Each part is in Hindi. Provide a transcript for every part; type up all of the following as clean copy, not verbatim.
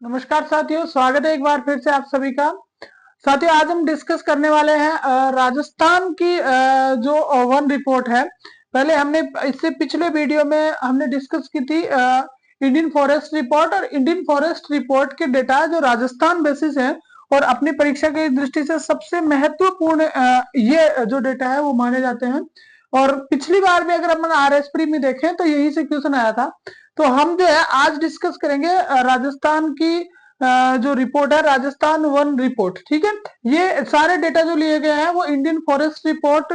नमस्कार साथियों, स्वागत है एक बार फिर से आप सभी का। साथियों, आज हम डिस्कस करने वाले हैं राजस्थान की जो वन रिपोर्ट है। पहले हमने इससे पिछले वीडियो में हमने डिस्कस की थी इंडियन फॉरेस्ट रिपोर्ट, और इंडियन फॉरेस्ट रिपोर्ट के डेटा जो राजस्थान बेसिस है और अपनी परीक्षा की दृष्टि से सबसे महत्वपूर्ण ये जो डेटा है वो माने जाते हैं। और पिछली बार भी अगर अपन RS प्री में देखें तो यही से क्वेश्चन आया था। तो हम जो है आज डिस्कस करेंगे राजस्थान की जो रिपोर्ट है, राजस्थान वन रिपोर्ट। ठीक है, ये सारे डेटा जो लिए गए हैं वो इंडियन फॉरेस्ट रिपोर्ट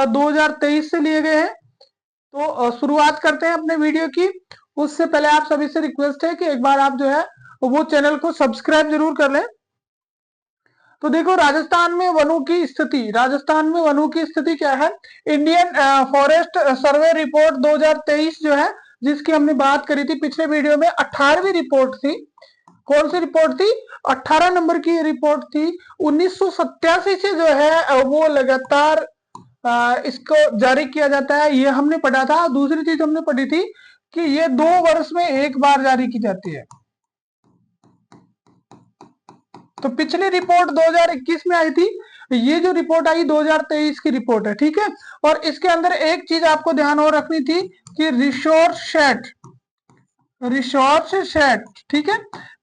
2023 से लिए गए हैं। तो शुरुआत करते हैं अपने वीडियो की। उससे पहले आप सभी से रिक्वेस्ट है कि एक बार आप जो है वो चैनल को सब्सक्राइब जरूर कर लें। तो देखो, राजस्थान में वनों की स्थिति, राजस्थान में वनों की स्थिति क्या है। इंडियन फॉरेस्ट सर्वे रिपोर्ट 2023 जो है, जिसकी हमने बात करी थी पिछले वीडियो में, 18वीं रिपोर्ट थी। कौन सी रिपोर्ट थी? 18 नंबर की रिपोर्ट थी। 1987 से जो है वो लगातार इसको जारी किया जाता है, ये हमने पढ़ा था। दूसरी चीज हमने पढ़ी थी कि ये 2 वर्ष में एक बार जारी की जाती है। तो पिछली रिपोर्ट 2021 में आई थी, ये जो रिपोर्ट आई 2023 की रिपोर्ट है। ठीक है, और इसके अंदर एक चीज आपको ध्यान और रखनी थी कि रिसोर्स सेट, ठीक है,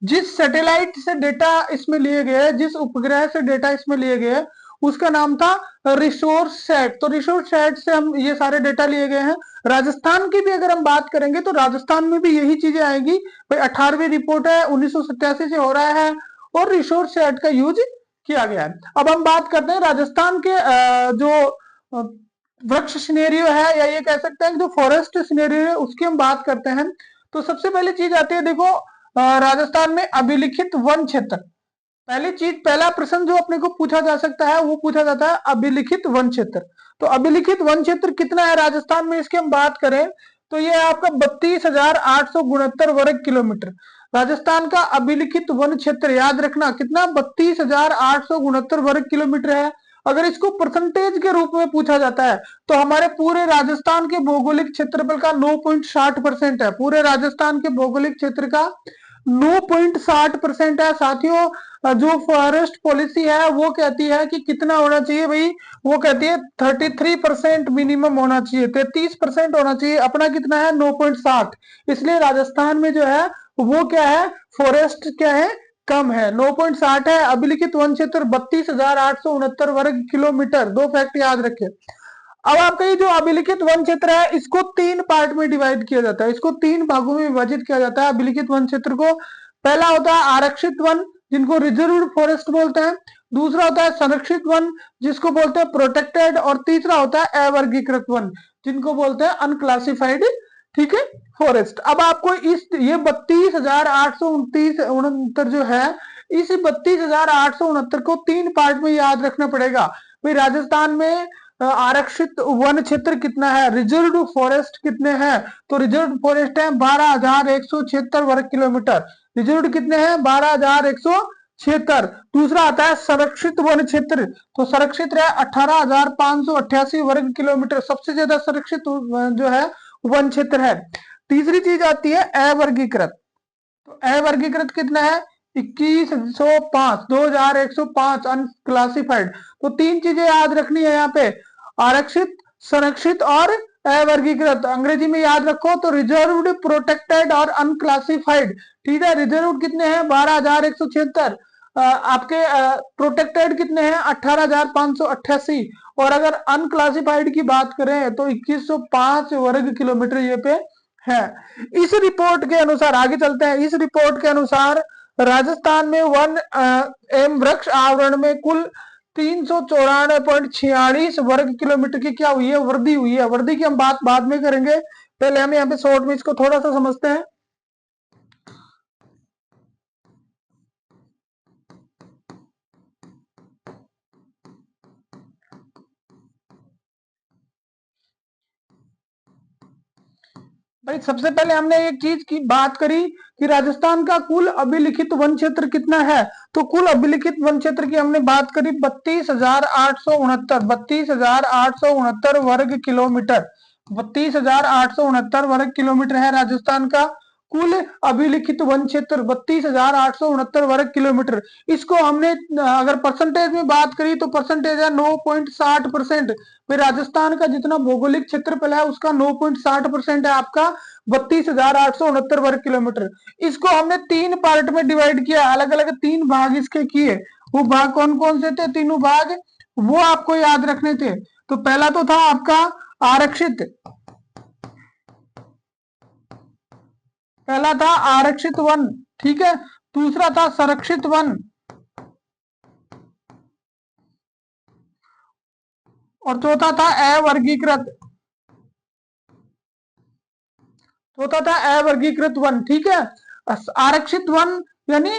जिस सैटेलाइट से डेटा इसमें लिए गए, जिस उपग्रह से डेटा इसमें लिए गए, उसका नाम था रिसोर्स सेट। तो रिसोर्स सेट से हम ये सारे डेटा लिए गए हैं। राजस्थान की भी अगर हम बात करेंगे तो राजस्थान में भी यही चीजें आएगी भाई। 18वीं रिपोर्ट है, 1987 से हो रहा है और रिसोर्स सेट का यूज किया गया है। अब हम बात करते हैं राजस्थान के जो वृक्ष सिनेरियो है, या ये कह सकते हैं कि जो फॉरेस्ट सिनेरियो है, उसकी हम बात करते हैं। तो सबसे पहली चीज आती है, देखो, राजस्थान में अभिलिखित वन क्षेत्र। पहली चीज, पहला प्रश्न जो अपने को पूछा जा सकता है वो पूछा जाता है अभिलिखित वन क्षेत्र। तो अभिलिखित वन क्षेत्र कितना है राजस्थान में, इसकी हम बात करें तो ये आपका 32,869 वर्ग किलोमीटर। राजस्थान का अभिलिखित वन क्षेत्र याद रखना कितना, 32,869 वर्ग किलोमीटर है। अगर इसको परसेंटेज के रूप में पूछा जाता है तो हमारे पूरे राजस्थान के भौगोलिक क्षेत्रफल का 9.60% है। पूरे राजस्थान के भौगोलिक क्षेत्र का 9.60% है। साथियों, जो फॉरेस्ट पॉलिसी है वो कहती है कि कितना होना चाहिए भाई, वो कहती है 33% मिनिमम होना चाहिए, 33% होना चाहिए। अपना कितना है, 9.60। इसलिए राजस्थान में जो है वो क्या है, फॉरेस्ट क्या है, कम है, 9.60 है। अभिलिखित वन क्षेत्र 32,869 वर्ग किलोमीटर। 2 फैक्ट याद रखें। अब आपका ये जो अभिलिखित वन क्षेत्र है, इसको 3 पार्ट में डिवाइड किया जाता है, इसको 3 भागों में विभाजित किया जाता है अभिलिखित वन क्षेत्र को। पहला होता है आरक्षित वन, जिनको रिजर्व्ड फॉरेस्ट बोलते हैं। दूसरा होता है संरक्षित वन, जिसको बोलते हैं प्रोटेक्टेड। और तीसरा होता है अवर्गीकृत वन, जिनको बोलते हैं अनक्लासिफाइड, ठीक है, फॉरेस्ट। अब आपको इस ये 32,869 जो है, इस 32,869 को 3 पार्ट में याद रखना पड़ेगा भाई। राजस्थान में आरक्षित वन क्षेत्र कितना है, रिजर्व फॉरेस्ट कितने हैं। तो रिजर्व फॉरेस्ट है 12,176 वर्ग किलोमीटर। रिजर्व कितने हैं, 12,176। दूसरा आता है संरक्षित वन क्षेत्र, तो संरक्षित है 18,588 वर्ग किलोमीटर। सबसे ज्यादा संरक्षित जो है वन क्षेत्र है। तीसरी चीज आती है अवर्गीकृत। तो अवर्गीकृत कितना है, 2105, 2105 अनक्लासिफाइड। तो 3 चीजें याद रखनी है यहाँ पे, आरक्षित, संरक्षित और अवर्गीकृत। अंग्रेजी में याद रखो तो रिजर्व्ड, प्रोटेक्टेड और अनक्लासिफाइड। ठीक है, रिजर्व्ड कितने हैं, 12,176। आपके प्रोटेक्टेड कितने हैं, 18,588। और अगर अनक्लासिफाइड की बात करें तो 2105 वर्ग किलोमीटर ये पे है। इस रिपोर्ट के अनुसार आगे चलते हैं। इस रिपोर्ट के अनुसार राजस्थान में वन एवं वृक्ष आवरण में कुल 394.46 वर्ग किलोमीटर की क्या हुई है, वृद्धि हुई है। वृद्धि की हम बात बाद में करेंगे, पहले हम यहाँ पे शॉर्ट में इसको थोड़ा सा समझते हैं। भाई, सबसे पहले हमने एक चीज की बात करी कि राजस्थान का कुल अभिलिखित वन क्षेत्र कितना है। तो कुल अभिलिखित वन क्षेत्र की हमने बात करी 32,869 वर्ग किलोमीटर। 32,869 वर्ग किलोमीटर है राजस्थान का कुल अभिलिखित वन क्षेत्र 32,869 वर्ग किलोमीटर। इसको हमने अगर परसेंटेज में बात करी तो परसेंटेज है 9.60%। राजस्थान का जितना भौगोलिक क्षेत्रफल है उसका 9.60% है आपका 32,869 वर्ग किलोमीटर। इसको हमने 3 पार्ट में डिवाइड किया, अलग अलग 3 भाग इसके किए। वो भाग कौन कौन से थे? तीनों भाग वो आपको याद रखने थे। तो पहला तो था आपका आरक्षित, पहला था आरक्षित वन, ठीक है। दूसरा था संरक्षित वन, और चौथा था अवर्गीकृत, चौथा था अवर्गीकृत वन, ठीक है। आरक्षित वन यानी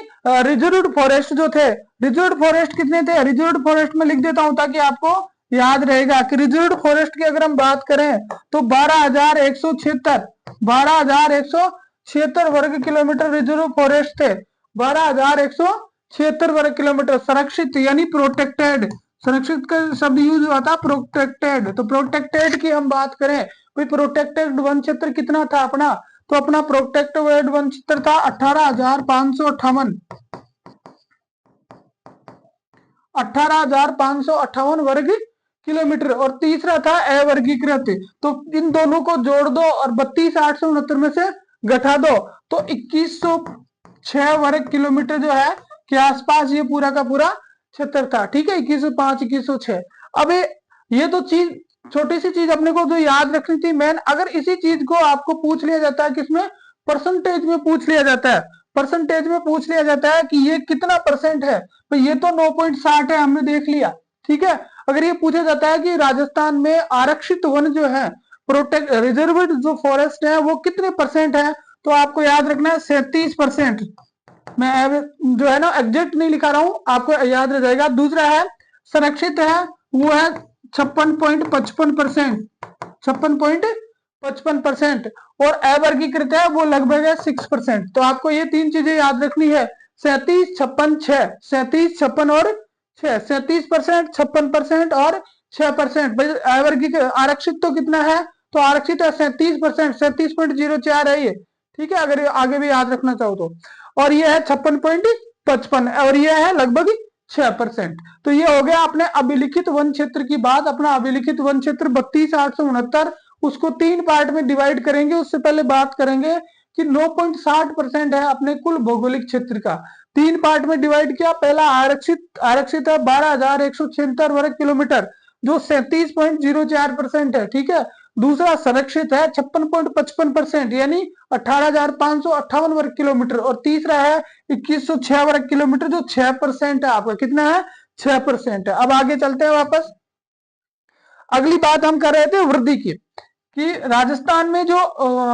रिजर्व्ड फॉरेस्ट जो थे, रिजर्व्ड फॉरेस्ट कितने थे? रिजर्व्ड फॉरेस्ट में लिख देता हूं ताकि आपको याद रहेगा कि रिजर्व्ड फॉरेस्ट की अगर हम बात करें तो 12,176 वर्ग किलोमीटर रिजर्व फॉरेस्ट थे, 12,176 वर्ग किलोमीटर। संरक्षित यानी प्रोटेक्टेड, संरक्षित का शब्द यूज हुआ था प्रोटेक्टेड। तो प्रोटेक्टेड की हम बात करें, भाई प्रोटेक्टेड वन क्षेत्र कितना था अपना? तो अपना प्रोटेक्टेड वन क्षेत्र था 18,558, 18,558 वर्ग किलोमीटर। और तीसरा था अवर्गीकृत, तो इन दोनों को जोड़ दो और 32,869 में से घटा दो तो 2106 वर्ग किलोमीटर जो है के आसपास ये पूरा का पूरा क्षेत्र था, ठीक है। 2105, 2106। अब ये तो चीज छोटी सी चीज अपने को जो याद रखनी थी मेन, अगर इसी चीज को आपको पूछ लिया जाता है किसमें? परसेंटेज में पूछ लिया जाता है, परसेंटेज में पूछ लिया जाता है कि ये कितना परसेंट है, तो ये तो 9.60 है, हमने देख लिया, ठीक है। अगर ये पूछा जाता है कि राजस्थान में आरक्षित वन जो है, प्रोटेक्ट रिजर्व्ड जो फॉरेस्ट है वो कितने परसेंट है, तो आपको याद रखना है 37%। मैं जो है ना एग्जैक्ट नहीं लिखा रहा हूं, आपको याद रह जाएगा। दूसरा है संरक्षित है, वो है 56.55%, 56.55%। और अवर्गीकृत है वो लगभग है 6%। तो आपको ये 3 चीजें याद रखनी है, 37, 56, 6, 37, 56 और 6, 37%, 56% और 6%। अवर्गीकृत आरक्षित तो कितना है? तो आरक्षित है 37%, 37.04 है ये, ठीक है, अगर आगे भी याद रखना चाहो तो। और ये है 56.55 और ये है लगभग 6%। तो ये हो गया अपने अभिलिखित वन क्षेत्र की बात। अपना अभिलिखित वन क्षेत्र 32,869, उसको 3 पार्ट में डिवाइड करेंगे। उससे पहले बात करेंगे कि 9.60% है अपने कुल भौगोलिक क्षेत्र का। 3 पार्ट में डिवाइड किया। पहला आरक्षित है 12,176 वर्ग किलोमीटर जो 37.04% है, ठीक है। दूसरा संरक्षित है 56.55% यानी 18,558 वर्ग किलोमीटर। और तीसरा है 2106 वर्ग किलोमीटर जो 6% है आपका। कितना है? 6% है। अब आगे चलते हैं वापस। अगली बात हम कर रहे थे वृद्धि की, कि राजस्थान में जो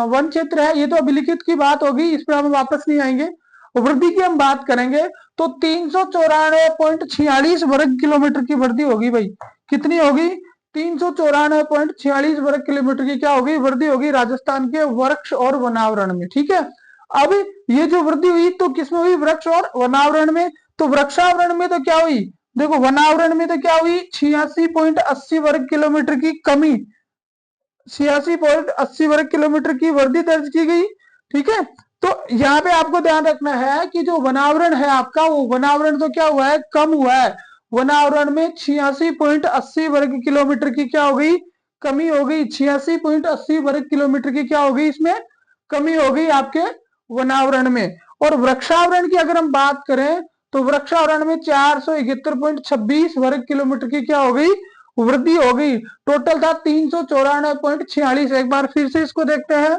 वन क्षेत्र है, ये तो अभिलिखित की बात होगी, इस पर हम वापस नहीं आएंगे। वृद्धि की हम बात करेंगे तो 394.46 वर्ग किलोमीटर की वृद्धि होगी भाई। कितनी होगी? 394.46 वर्ग किलोमीटर की क्या होगी? वृद्धि होगी राजस्थान के वृक्ष और वनावरण में, ठीक है। अब ये जो वृद्धि हुई तो किसमें हुई? वृक्ष और वनावरण में। तो वृक्षावरण में तो क्या हुई? देखो वनावरण में तो क्या हुई? 86.80 वर्ग किलोमीटर की कमी, 86.80 वर्ग किलोमीटर की वृद्धि दर्ज की गई, ठीक है। तो यहाँ पे आपको ध्यान रखना है कि जो वनावरण है आपका, वो वनावरण तो क्या हुआ है? कम हुआ है। वनावरण में 86.80 वर्ग किलोमीटर की क्या हो गई? कमी हो गई। 86.80 वर्ग किलोमीटर की क्या हो गई? इसमें कमी हो गई आपके वनावरण में। और वृक्षावरण की अगर हम बात करें तो वृक्षावरण में 471.26 वर्ग किलोमीटर की क्या हो गई? वृद्धि हो गई। टोटल था 394.46। एक बार फिर से इसको देखते हैं।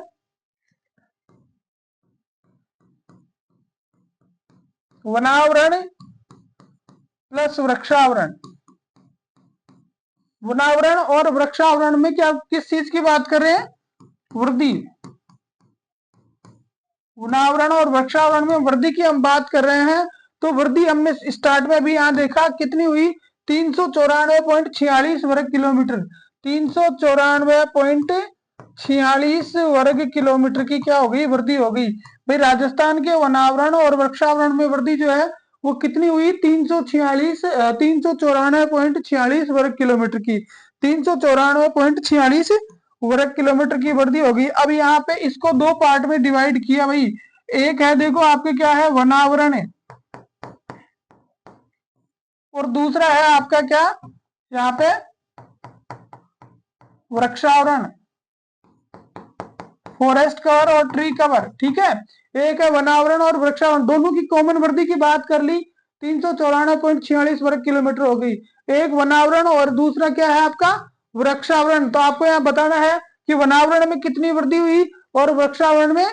वनावरण प्लस वृक्षावरण, वनावरण और वृक्षावरण में क्या किस चीज की बात कर रहे हैं? वृद्धि। वनावरण और वृक्षावरण में वृद्धि की हम बात कर रहे हैं। तो वृद्धि हमने स्टार्ट में भी यहां देखा कितनी हुई? 394.46 वर्ग किलोमीटर। 394.46 वर्ग किलोमीटर की क्या हो गई? वृद्धि हो गई। भाई राजस्थान के वनावरण और वृक्षावरण में वृद्धि जो है वो कितनी हुई? 394.46 वर्ग किलोमीटर की। 394.46 वर्ग किलोमीटर की वृद्धि होगी। अब यहाँ पे इसको दो पार्ट में डिवाइड किया भाई। एक है देखो आपके क्या है, वनावरण है, और दूसरा है आपका क्या, यहाँ पे वृक्षावरण, फॉरेस्ट कवर और ट्री कवर। ठीक है, एक है वनावरण और वृक्षावरण, दोनों की कॉमन वृद्धि की बात कर ली, 394.46 वर्ग किलोमीटर हो गई। एक वनावरण और दूसरा क्या है आपका वृक्षावरण। तो आपको यहाँ बताना है कि वनावरण में कितनी वृद्धि हुई और वृक्षावरण में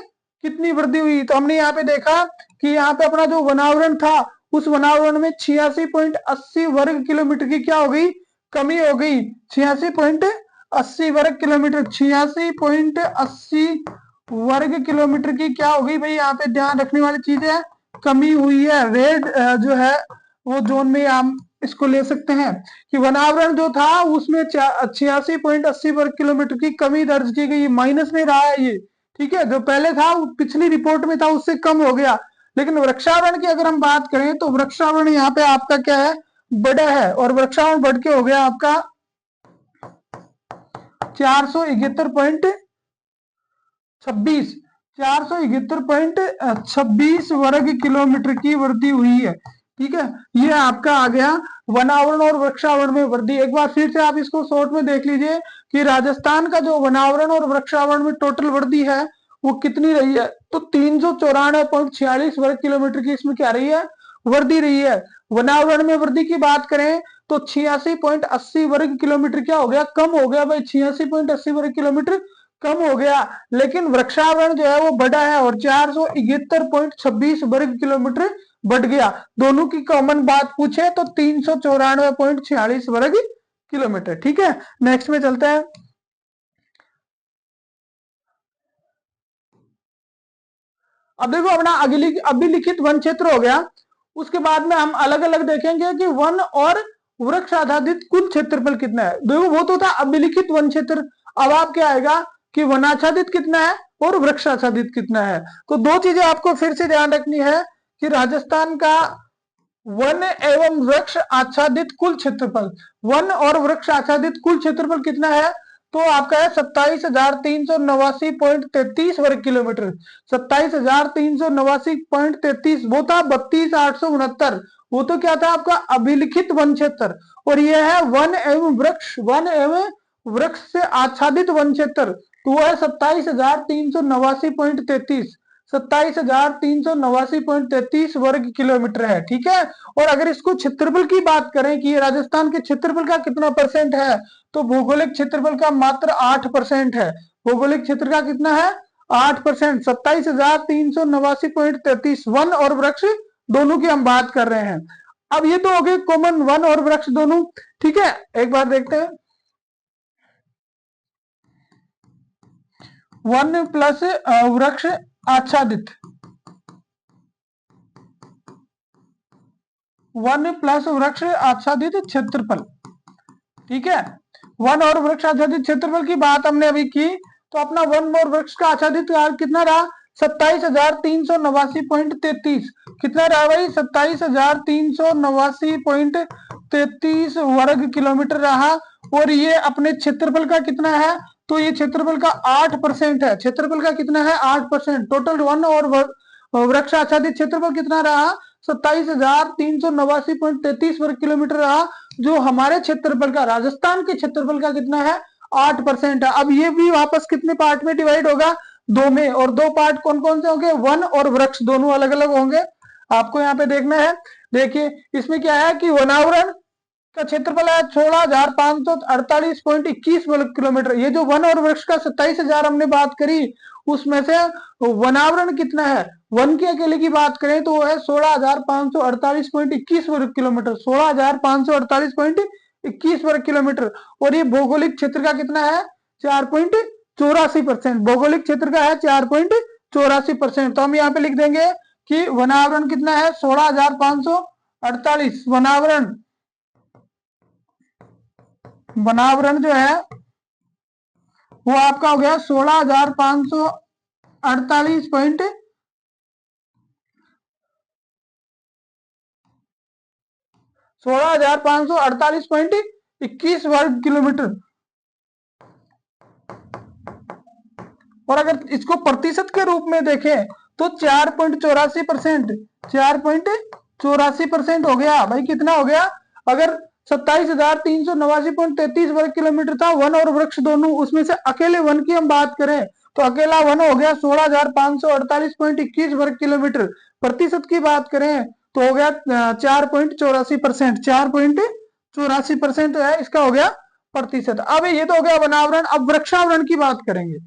कितनी वृद्धि हुई। तो हमने यहाँ पे देखा कि यहाँ पे अपना जो वनावरण था, उस वनावरण में 86.80 वर्ग किलोमीटर की क्या हो गई, कमी हो गई। 86.80 वर्ग किलोमीटर, 86.80 वर्ग किलोमीटर की क्या हो गई भाई, यहाँ पे ध्यान रखने वाली चीज है, कमी हुई है। रेड जो है वो जोन में हम इसको ले सकते हैं कि वनावरण जो था उसमें 86.80 वर्ग किलोमीटर की कमी दर्ज की गई, माइनस में रहा है ये। ठीक है, जो पहले था पिछली रिपोर्ट में था उससे कम हो गया। लेकिन वृक्षावरण की अगर हम बात करें तो वृक्षावरण यहाँ पे आपका क्या है, बड़ा है, और वृक्षावरण बढ़ के हो गया आपका 471.26 471.26 वर्ग किलोमीटर की वृद्धि हुई है। ठीक है, ये आपका आ गया वनावरण और वृक्षावरण में वृद्धि। एक बार फिर से आप इसको शॉर्ट में देख लीजिए कि राजस्थान का जो वनावरण और वृक्षावरण में टोटल वृद्धि है वो कितनी रही है, तो 394.46 वर्ग किलोमीटर की इसमें क्या रही है, वृद्धि रही है। वनावरण में वृद्धि की बात करें तो 86.80 वर्ग किलोमीटर क्या हो गया, कम हो गया भाई, 86.80 वर्ग किलोमीटर कम हो गया। लेकिन वृक्षावरण जो है वो बढ़ा है और 471.26 वर्ग किलोमीटर बढ़ गया। दोनों की कॉमन बात पूछे तो 394.46 वर्ग किलोमीटर। ठीक है, नेक्स्ट में चलते हैं। अब देखो अपना अभिलिखित वन क्षेत्र हो गया, उसके बाद में हम अलग अलग देखेंगे कि वन और वृक्ष आच्छादित कुल क्षेत्रफल कितना है। देखो वो तो था अभिलिखित वन क्षेत्र, अब आप क्या आएगा कि वनाच्छादित कितना है और वृक्ष आच्छादित कितना है। तो दो चीजें आपको फिर से ध्यान रखनी है कि राजस्थान का वन एवं वृक्ष आच्छादित कुल क्षेत्रफल, वन और वृक्ष आच्छादित कुल क्षेत्रफल कितना है, तो आपका है 27,389.33 वर्ग किलोमीटर। 27,389.33, वो था 32,869, वो तो क्या था आपका अभिलिखित वन क्षेत्र। और यह है वन एवं वृक्ष से आच्छादित वन क्षेत्र, तो वो है 27,389.33, 27,389.33 वर्ग किलोमीटर है। ठीक है, और अगर इसको क्षेत्रफल की बात करें कि ये राजस्थान के क्षेत्रफल का कितना परसेंट है, तो भौगोलिक क्षेत्रफल का मात्र 8% है। भौगोलिक क्षेत्र का कितना है, 8%। 27,389.33 वन और वृक्ष दोनों की हम बात कर रहे हैं। अब ये तो हो गए कॉमन, वन और वृक्ष दोनों। ठीक है, एक बार देखते हैं, वन प्लस वृक्ष आच्छादित, वन प्लस वृक्ष आच्छादित क्षेत्रफल। ठीक है, वन और वृक्ष आच्छादित क्षेत्रफल की बात हमने अभी की, तो अपना वन और वृक्ष का आच्छादित कितना रहा, 27,389.33, कितना रहा भाई, 27,389.33 वर्ग किलोमीटर रहा। और ये अपने क्षेत्रफल का कितना है, तो ये क्षेत्रफल का 8% है। क्षेत्रफल का कितना है, 8%। टोटल वन और वृक्ष आच्छादित क्षेत्रफल कितना रहा, 27,389.33 वर्ग किलोमीटर रहा, जो हमारे क्षेत्रफल का, राजस्थान के क्षेत्रफल का कितना है, 8% है। अब ये भी वापस कितने पार्ट में डिवाइड होगा, दो में, और दो पार्ट कौन कौन से होंगे, वन और वृक्ष दोनों अलग अलग होंगे। आपको यहाँ पे देखना है, देखिए इसमें क्या है कि वनावरण का क्षेत्रफल है 16,548.21 वर्ग किलोमीटर। ये जो वन और वृक्ष का 27,000 हमने बात करी, उसमें से वनावरण कितना है, वन की अकेले की बात करें तो वो है 16,548.21 वर्ग किलोमीटर, 16,548.21 वर्ग किलोमीटर। और ये भौगोलिक क्षेत्र का कितना है, 4.84%। भौगोलिक क्षेत्र का है 4.84%। तो हम यहाँ पे लिख देंगे कि वनावरण कितना है, 16,548, वनावरण जो है वो आपका हो गया 16,548.21 वर्ग किलोमीटर। और अगर इसको प्रतिशत के रूप में देखें तो 4.84%, 4.84% हो गया भाई। कितना हो गया? अगर 27,389.33 वर्ग किलोमीटर था वन और वृक्ष दोनों, उसमें से अकेले वन की हम बात करें तो अकेला वन हो गया 16,548.21 वर्ग किलोमीटर। प्रतिशत की बात करें तो हो गया 4.84%, 4.84% है इसका हो गया प्रतिशत। अब ये तो हो गया वनावरण। अब वृक्षावरण की बात करेंगे।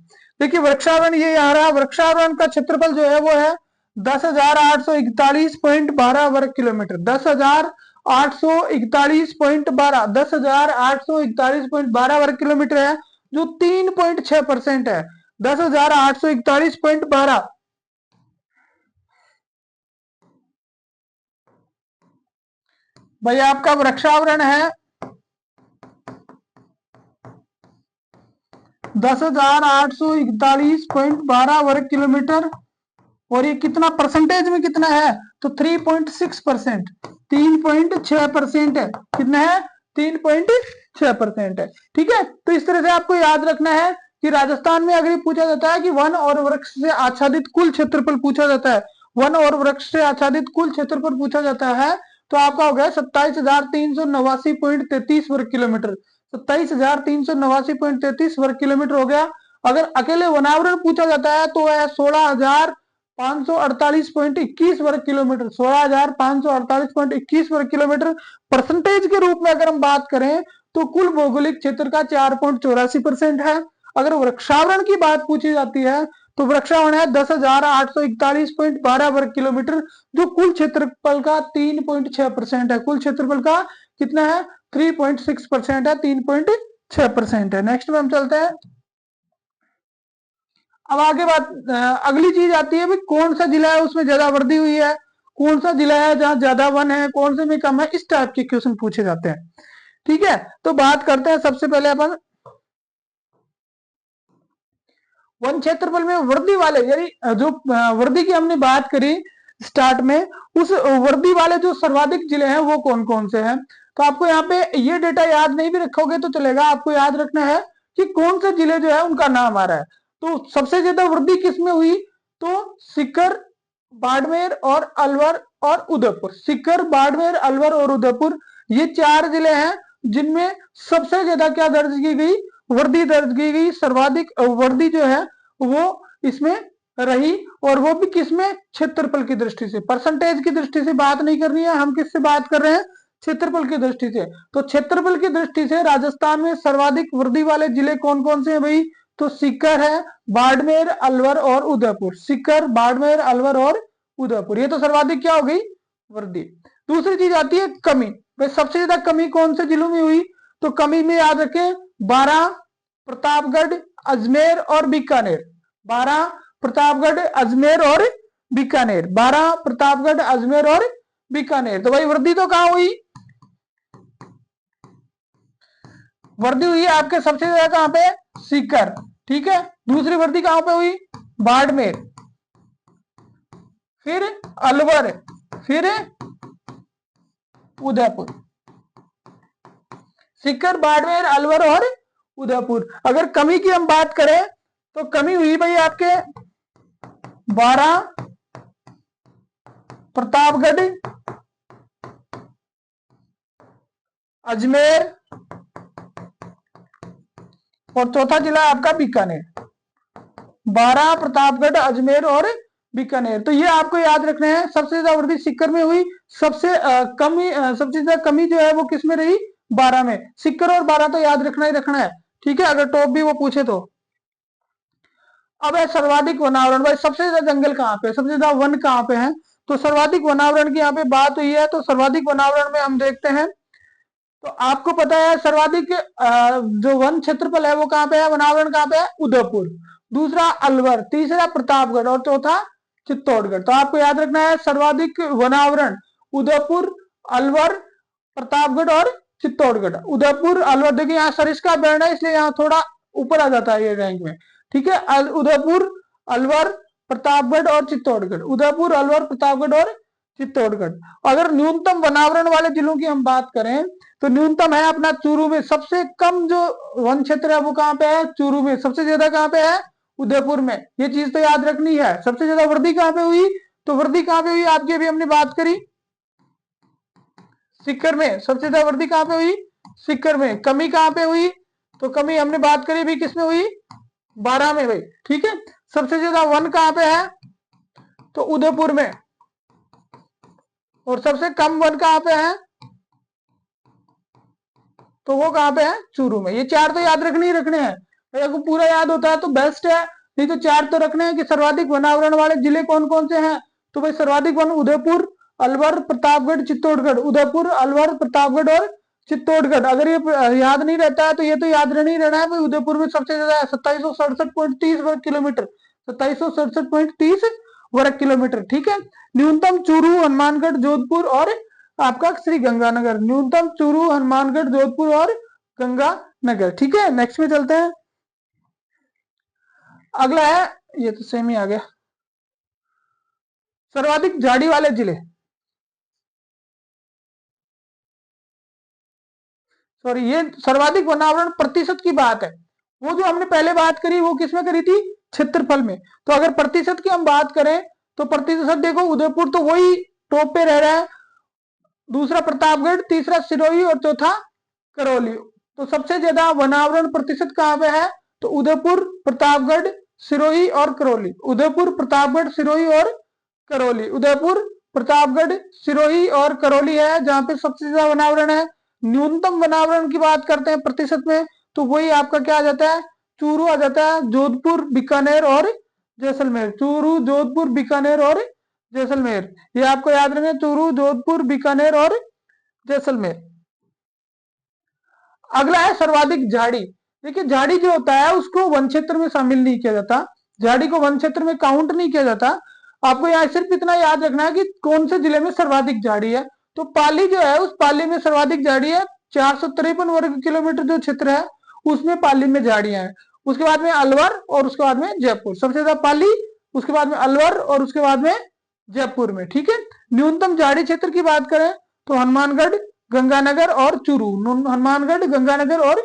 देखिए वृक्षावरण ये आ रहा है, वृक्षावरण का क्षेत्रफल जो है वो है 10,841.12 वर्ग किलोमीटर। 10,841.12, 10,841.12 वर्ग किलोमीटर है, जो 3.6% है। 10,841.12 भाई आपका वृक्षावरण है 10,841.12 वर्ग किलोमीटर। और ये कितना परसेंटेज में कितना है? तो 3.6%, 3.6% है। कितना है? 3.6% है। ठीक है, तो इस तरह से आपको याद रखना है कि राजस्थान में अगर पूछा जाता है कि वन और वृक्ष से आच्छादित कुल क्षेत्रफल पूछा जाता है, वन और वृक्ष से आच्छादित कुल क्षेत्रफल पूछा जाता है, तो आपका हो गया 27,389.33 वर्ग किलोमीटर। 27,389.33 वर्ग किलोमीटर हो गया। अगर अकेले वनावरण पूछा जाता है तो वह 16,548.21 वर्ग किलोमीटर, 16,548.21 वर्ग किलोमीटर। परसेंटेज के रूप में अगर हम बात करें तो कुल भौगोलिक क्षेत्र का 4.84% है। अगर वृक्षावरण की बात पूछी जाती है तो वृक्षावरण है 10,841.12 वर्ग किलोमीटर, जो कुल क्षेत्रफल का 3.6% है। कुल क्षेत्रफल का कितना है? 3.6% है, 3.6% है। नेक्स्ट में हम चलते हैं। अब आगे बात अगली चीज आती है भाई कौन सा जिला है उसमें ज्यादा वृद्धि हुई है, कौन सा जिला है जहां ज्यादा वन है, कौन से में कम है। इस टाइप के क्वेश्चन पूछे जाते हैं। ठीक है, तो बात करते हैं सबसे पहले अपन वन क्षेत्रफल में वृद्धि वाले, यानी जो वृद्धि की हमने बात करी स्टार्ट में, उस वृद्धि वाले जो सर्वाधिक जिले हैं वो कौन कौन से हैं। तो आपको यहाँ पे ये डेटा याद नहीं भी रखोगे तो चलेगा, आपको याद रखना है कि कौन से जिले जो है उनका नाम आ रहा है। तो सबसे ज्यादा वृद्धि किसमें हुई? तो सीकर, बाड़मेर और अलवर और उदयपुर। सीकर, बाड़मेर, अलवर और उदयपुर, ये 4 जिले हैं जिनमें सबसे ज्यादा क्या दर्ज की गई? वृद्धि दर्ज की गई। सर्वाधिक वृद्धि जो है वो इसमें रही, और वो भी किसमें? क्षेत्रफल की दृष्टि से। परसेंटेज की दृष्टि से बात नहीं करनी है, हम किससे बात कर रहे हैं? क्षेत्रफल की दृष्टि से। तो क्षेत्रफल की दृष्टि से राजस्थान में सर्वाधिक वृद्धि वाले जिले कौन कौन से हैं भाई? तो सीकर है, बाड़मेर, अलवर और उदयपुर। सीकर, बाड़मेर, अलवर और उदयपुर, ये तो सर्वाधिक क्या हो गई? वृद्धि। दूसरी चीज आती है कमी। भाई सबसे ज्यादा कमी कौन से जिलों में हुई? तो कमी में याद रखें 12, प्रतापगढ़, अजमेर और बीकानेर। 12 प्रतापगढ़, अजमेर और बीकानेर। 12 प्रतापगढ़, अजमेर और बीकानेर। तो भाई वृद्धि तो कहां हुई? वृद्धि हुई आपके सबसे ज्यादा कहां पे? सीकर। ठीक है, दूसरी वृद्धि कहां पे हुई? बाड़मेर, फिर अलवर, फिर उदयपुर। सीकर, बाड़मेर, अलवर और उदयपुर। अगर कमी की हम बात करें तो कमी हुई भाई आपके 12 प्रतापगढ़, अजमेर और चौथा जिला आपका बीकानेर। 12 प्रतापगढ़, अजमेर और बीकानेर। तो ये आपको याद रखना है। सबसे ज्यादा वृद्धि सीकर में हुई, सबसे सबसे ज्यादा कमी जो है वो किस में रही? 12 में। सीकर और 12 तो याद रखना ही रखना है। ठीक है, अगर टॉप भी वो पूछे तो। अब है सर्वाधिक वनावरण। भाई सबसे ज्यादा जंगल कहाँ पे, सबसे ज्यादा वन कहाँ पे है? तो सर्वाधिक वनावरण की यहाँ पे बात हुई है। तो सर्वाधिक वनावरण में हम देखते हैं, तो आपको पता है सर्वाधिक जो वन क्षेत्रफल है वो कहाँ पे है? वनावरण कहाँ पे है? उदयपुर। दूसरा अलवर, तीसरा प्रतापगढ़ और चौथा चित्तौड़गढ़। तो आपको याद रखना है सर्वाधिक वनावरण उदयपुर, अलवर, प्रतापगढ़ और चित्तौड़गढ़। उदयपुर, अलवर, देखिए यहाँ सरिस्का बैंड है इसलिए यहाँ थोड़ा ऊपर आ जाता है ये रैंक में। ठीक है, उदयपुर, अलवर, प्रतापगढ़ और चित्तौड़गढ़। उदयपुर, अलवर, प्रतापगढ़ और चित्तौड़गढ़। अगर न्यूनतम वनावरण वाले जिलों की हम बात करें तो न्यूनतम है अपना चूरू में। सबसे कम जो वन क्षेत्र है वो कहाँ पे है? चूरू में। सबसे ज्यादा कहाँ पे है? उदयपुर में, ये चीज तो याद रखनी है। सबसे ज्यादा वृद्धि कहां पे हुई, तो वृद्धि कहां पे हुई आपकी, अभी हमने बात करी सीकर में। सबसे ज्यादा वृद्धि कहां पे हुई, सीकर में। कमी कहां पे हुई, तो कमी हमने बात करी भी किसमें हुई, 12 में भाई, ठीक है। सबसे ज्यादा वन कहां पे है, तो उदयपुर में। और सबसे कम वन कहां पे है, तो वो कहां पे है, चूरू में। ये चार तो याद रखने ही रखने हैं, अगर आपको पूरा याद होता है तो बेस्ट है, नहीं तो चार तो रखने हैं कि सर्वाधिक वनावरण वाले जिले कौन कौन से हैं। तो भाई सर्वाधिक वन उदयपुर, अलवर, प्रतापगढ़, चित्तौड़गढ़। उदयपुर, अलवर, प्रतापगढ़ और चित्तौड़गढ़। अगर ये याद नहीं रहता है तो ये तो याद नहीं रहना है भाई। उदयपुर में सबसे ज्यादा है 2767.30 वर्ग किलोमीटर, 2767.30 वर्ग किलोमीटर, ठीक है। न्यूनतम चूरू, हनुमानगढ़, जोधपुर और आपका श्री गंगानगर। न्यूनतम चूरू, हनुमानगढ़, जोधपुर और गंगानगर, ठीक है। नेक्स्ट में चलते हैं। अगला है, ये तो सेम ही आ गया, सर्वाधिक झाड़ी वाले जिले। सॉरी, ये सर्वाधिक वनावरण प्रतिशत की बात है। वो जो हमने पहले बात करी वो किसमें करी थी, क्षेत्रफल में। तो अगर प्रतिशत की हम बात करें तो प्रतिशत देखो, उदयपुर तो वही टॉप पे रह रहा है, दूसरा प्रतापगढ़, तीसरा सिरोही और चौथा करौली। तो सबसे ज्यादा वनावरण प्रतिशत कहां पे है, तो उदयपुर, प्रतापगढ़, सिरोही और करौली। उदयपुर, प्रतापगढ़, सिरोही और करौली। उदयपुर, प्रतापगढ़, सिरोही और करौली है जहां पे सबसे ज्यादा वनावरण है। न्यूनतम वनावरण की बात करते हैं प्रतिशत में, तो वही आपका क्या आ जाता है, चूरू आ जाता है, जोधपुर, बीकानेर और जैसलमेर। चूरू, जोधपुर, बीकानेर और जैसलमेर, ये आपको याद रखना, चूरू, जोधपुर, बीकानेर और जैसलमेर। अगला है सर्वाधिक झाड़ी। देखिए झाड़ी जो होता है उसको वन क्षेत्र में शामिल नहीं किया जाता, झाड़ी को वन क्षेत्र में काउंट नहीं किया जाता। आपको यहाँ सिर्फ इतना याद रखना है कि कौन से जिले में सर्वाधिक झाड़ी है। तो पाली जो है, उस पाली में सर्वाधिक झाड़ी है, 453 वर्ग किलोमीटर जो क्षेत्र है उसमें पाली में झाड़ियां हैं। उसके बाद में अलवर और उसके बाद में जयपुर। सबसे ज्यादा पाली, उसके बाद में अलवर और उसके बाद में जयपुर में, ठीक है। न्यूनतम झाड़ी क्षेत्र की बात करें तो हनुमानगढ़, गंगानगर और चूरू। हनुमानगढ़, गंगानगर और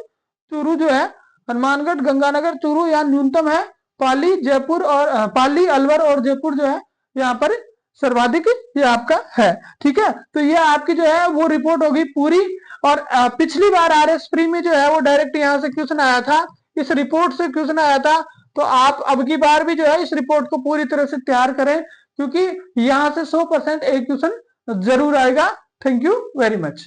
चूरू जो है, हनुमानगढ़, गंगानगर, चूरू यहाँ न्यूनतम है। पाली, जयपुर और पाली, अलवर और जयपुर जो है यहाँ पर सर्वाधिक ये आपका है, ठीक है। तो ये आपकी जो है वो रिपोर्ट होगी पूरी। और पिछली बार आरएस प्री में जो है वो डायरेक्ट यहाँ से क्वेश्चन आया था, इस रिपोर्ट से क्वेश्चन आया था। तो आप अब की बार भी जो है इस रिपोर्ट को पूरी तरह से तैयार करें, क्योंकि यहाँ से 100% एक क्वेश्चन जरूर आएगा। Thank you very much.